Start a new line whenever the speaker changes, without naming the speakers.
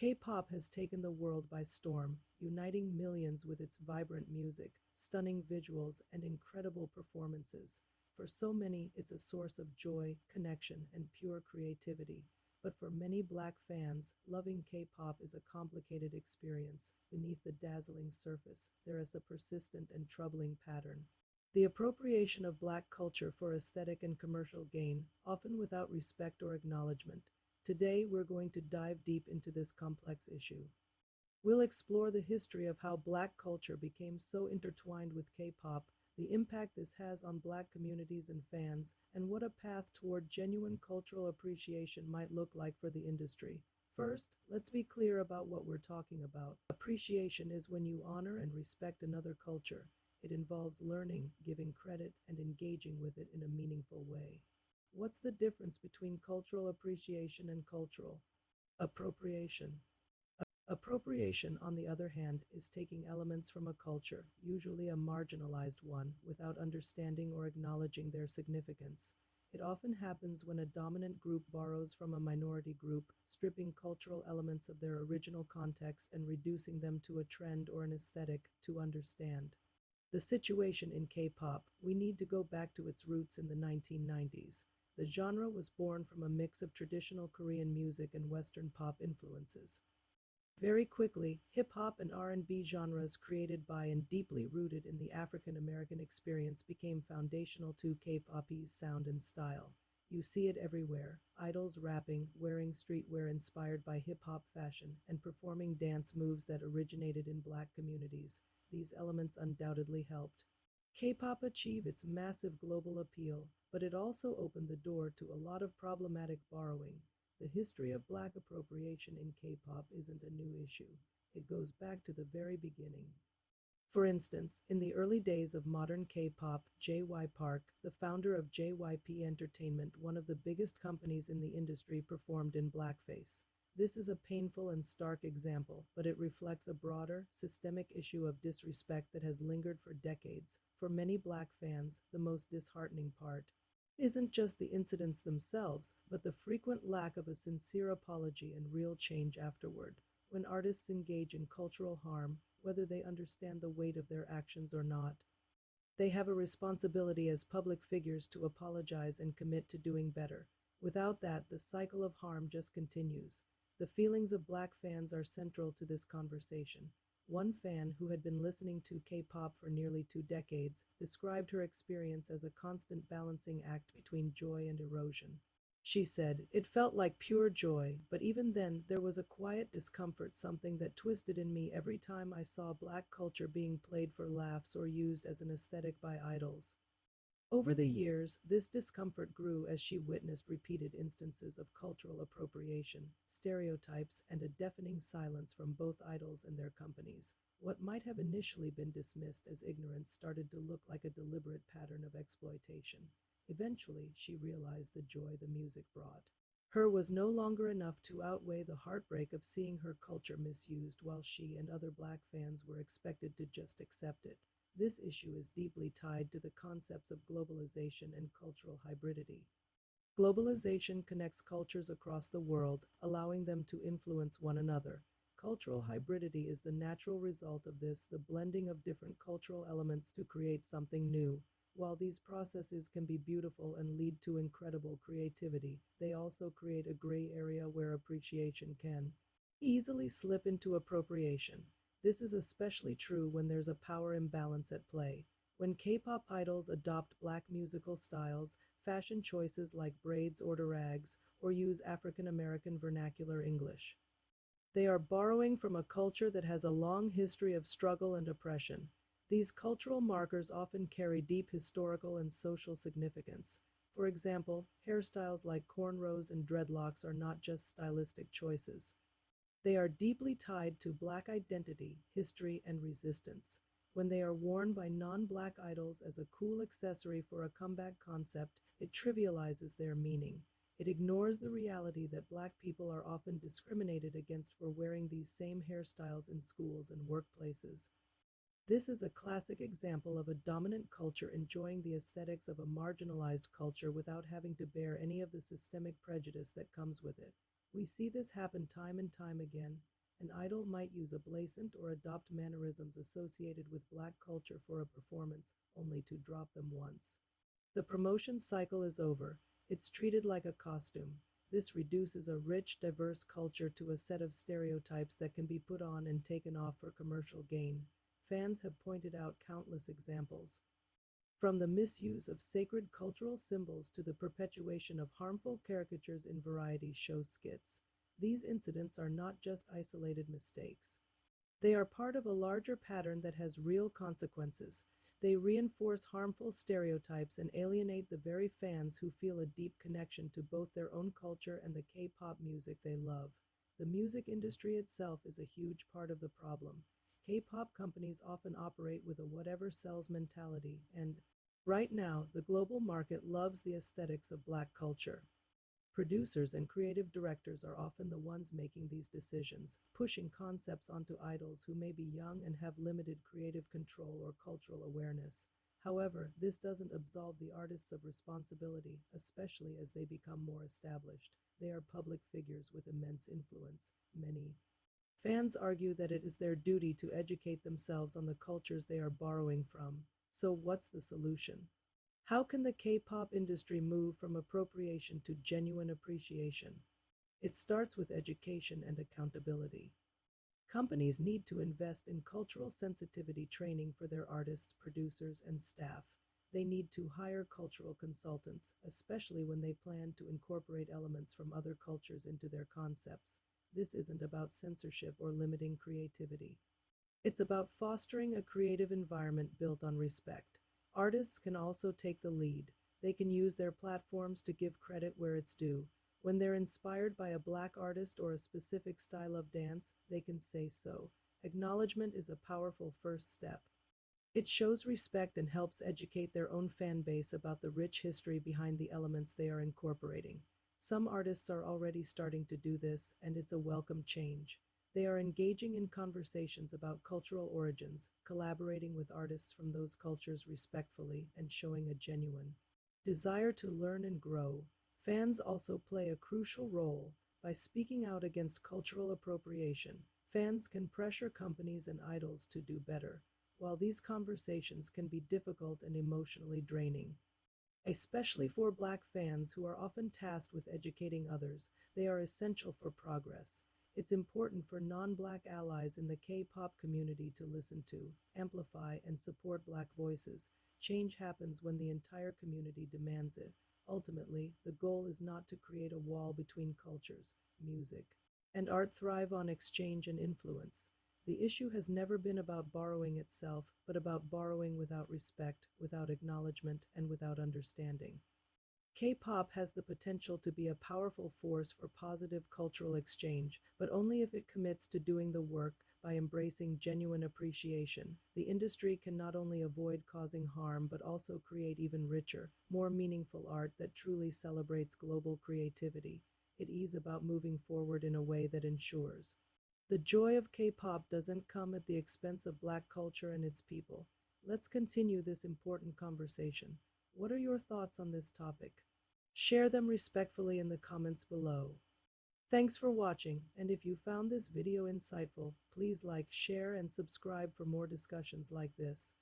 K-pop has taken the world by storm, uniting millions with its vibrant music, stunning visuals, and incredible performances. For so many, it's a source of joy, connection, and pure creativity. But for many Black fans, loving K-pop is a complicated experience. Beneath the dazzling surface, there is a persistent and troubling pattern. The appropriation of Black culture for aesthetic and commercial gain, often without respect or acknowledgement. Today, we're going to dive deep into this complex issue. We'll explore the history of how Black culture became so intertwined with K-pop, the impact this has on Black communities and fans, and what a path toward genuine cultural appreciation might look like for the industry. First, let's be clear about what we're talking about. Appreciation is when you honor and respect another culture. It involves learning, giving credit, and engaging with it in a meaningful way. What's the difference between cultural appreciation and cultural appropriation? Appropriation, on the other hand, is taking elements from a culture, usually a marginalized one, without understanding or acknowledging their significance. It often happens when a dominant group borrows from a minority group, stripping cultural elements of their original context and reducing them to a trend or an aesthetic to understand. The situation in K-pop, we need to go back to its roots in the 1990s. The genre was born from a mix of traditional Korean music and Western pop influences. Very quickly, hip-hop and R&B genres created by and deeply rooted in the African American experience became foundational to K-pop's sound and style. You see it everywhere, idols rapping, wearing streetwear inspired by hip-hop fashion, and performing dance moves that originated in Black communities. These elements undoubtedly helped K-pop achieve its massive global appeal, but it also opened the door to a lot of problematic borrowing. The history of Black appropriation in K-pop isn't a new issue. It goes back to the very beginning. For instance, in the early days of modern K-pop, J.Y. Park, the founder of JYP Entertainment, one of the biggest companies in the industry, performed in blackface. This is a painful and stark example, but it reflects a broader, systemic issue of disrespect that has lingered for decades. For many Black fans, the most disheartening part isn't just the incidents themselves, but the frequent lack of a sincere apology and real change afterward. When artists engage in cultural harm, whether they understand the weight of their actions or not, they have a responsibility as public figures to apologize and commit to doing better. Without that, the cycle of harm just continues. The feelings of Black fans are central to this conversation. One fan, who had been listening to K-pop for nearly 2 decades, described her experience as a constant balancing act between joy and erosion. She said, "It felt like pure joy, but even then there was a quiet discomfort, something that twisted in me every time I saw Black culture being played for laughs or used as an aesthetic by idols." Over the years, this discomfort grew as she witnessed repeated instances of cultural appropriation, stereotypes, and a deafening silence from both idols and their companies. What might have initially been dismissed as ignorance started to look like a deliberate pattern of exploitation. Eventually, she realized the joy the music brought her was no longer enough to outweigh the heartbreak of seeing her culture misused, while she and other Black fans were expected to just accept it. This issue is deeply tied to the concepts of globalization and cultural hybridity. Globalization connects cultures across the world, allowing them to influence one another. Cultural hybridity is the natural result of this, the blending of different cultural elements to create something new. While these processes can be beautiful and lead to incredible creativity, they also create a gray area where appreciation can easily slip into appropriation. This is especially true when there's a power imbalance at play. When K-pop idols adopt Black musical styles, fashion choices like braids or rags, or use African American vernacular English, they are borrowing from a culture that has a long history of struggle and oppression. These cultural markers often carry deep historical and social significance. For example, hairstyles like cornrows and dreadlocks are not just stylistic choices. They are deeply tied to Black identity, history, and resistance. When they are worn by non-Black idols as a cool accessory for a comeback concept, it trivializes their meaning. It ignores the reality that Black people are often discriminated against for wearing these same hairstyles in schools and workplaces. This is a classic example of a dominant culture enjoying the aesthetics of a marginalized culture without having to bear any of the systemic prejudice that comes with it. We see this happen time and time again. An idol might use a blatant or adopt mannerisms associated with black culture for a performance, only to drop them once. The promotion cycle is over. It's treated like a costume. This reduces a rich, diverse culture to a set of stereotypes that can be put on and taken off for commercial gain. Fans have pointed out countless examples. From the misuse of sacred cultural symbols to the perpetuation of harmful caricatures in variety show skits. These incidents are not just isolated mistakes. They are part of a larger pattern that has real consequences. They reinforce harmful stereotypes and alienate the very fans who feel a deep connection to both their own culture and the K-pop music they love. The music industry itself is a huge part of the problem. K-pop companies often operate with a whatever sells mentality, and right now, the global market loves the aesthetics of black culture. Producers and creative directors are often the ones making these decisions, pushing concepts onto idols who may be young and have limited creative control or cultural awareness. However, this doesn't absolve the artists of responsibility, especially as they become more established. They are public figures with immense influence. Many fans argue that it is their duty to educate themselves on the cultures they are borrowing from. So, what's the solution? How can the K-pop industry move from appropriation to genuine appreciation? It starts with education and accountability. Companies need to invest in cultural sensitivity training for their artists, producers, and staff. They need to hire cultural consultants, especially when they plan to incorporate elements from other cultures into their concepts. This isn't about censorship or limiting creativity. It's about fostering a creative environment built on respect. Artists can also take the lead. They can use their platforms to give credit where it's due. When they're inspired by a black artist or a specific style of dance, they can say so. Acknowledgement is a powerful first step. It shows respect and helps educate their own fan base about the rich history behind the elements they are incorporating. Some artists are already starting to do this, and it's a welcome change. They are engaging in conversations about cultural origins, collaborating with artists from those cultures respectfully, and showing a genuine desire to learn and grow. Fans also play a crucial role by speaking out against cultural appropriation. Fans can pressure companies and idols to do better. While these conversations can be difficult and emotionally draining, especially for black fans who are often tasked with educating others, they are essential for progress. It's important for non-black allies in the K-pop community to listen to, amplify, and support black voices. Change happens when the entire community demands it. Ultimately, the goal is not to create a wall between cultures. Music and art thrive on exchange and influence. The issue has never been about borrowing itself, but about borrowing without respect, without acknowledgement, and without understanding. K-pop has the potential to be a powerful force for positive cultural exchange, but only if it commits to doing the work by embracing genuine appreciation. The industry can not only avoid causing harm but also create even richer, more meaningful art that truly celebrates global creativity. It is about moving forward in a way that ensures the joy of K-pop doesn't come at the expense of black culture and its people. Let's continue this important conversation. What are your thoughts on this topic? Share them respectfully in the comments below. Thanks for watching, and if you found this video insightful, please like, share, and subscribe for more discussions like this.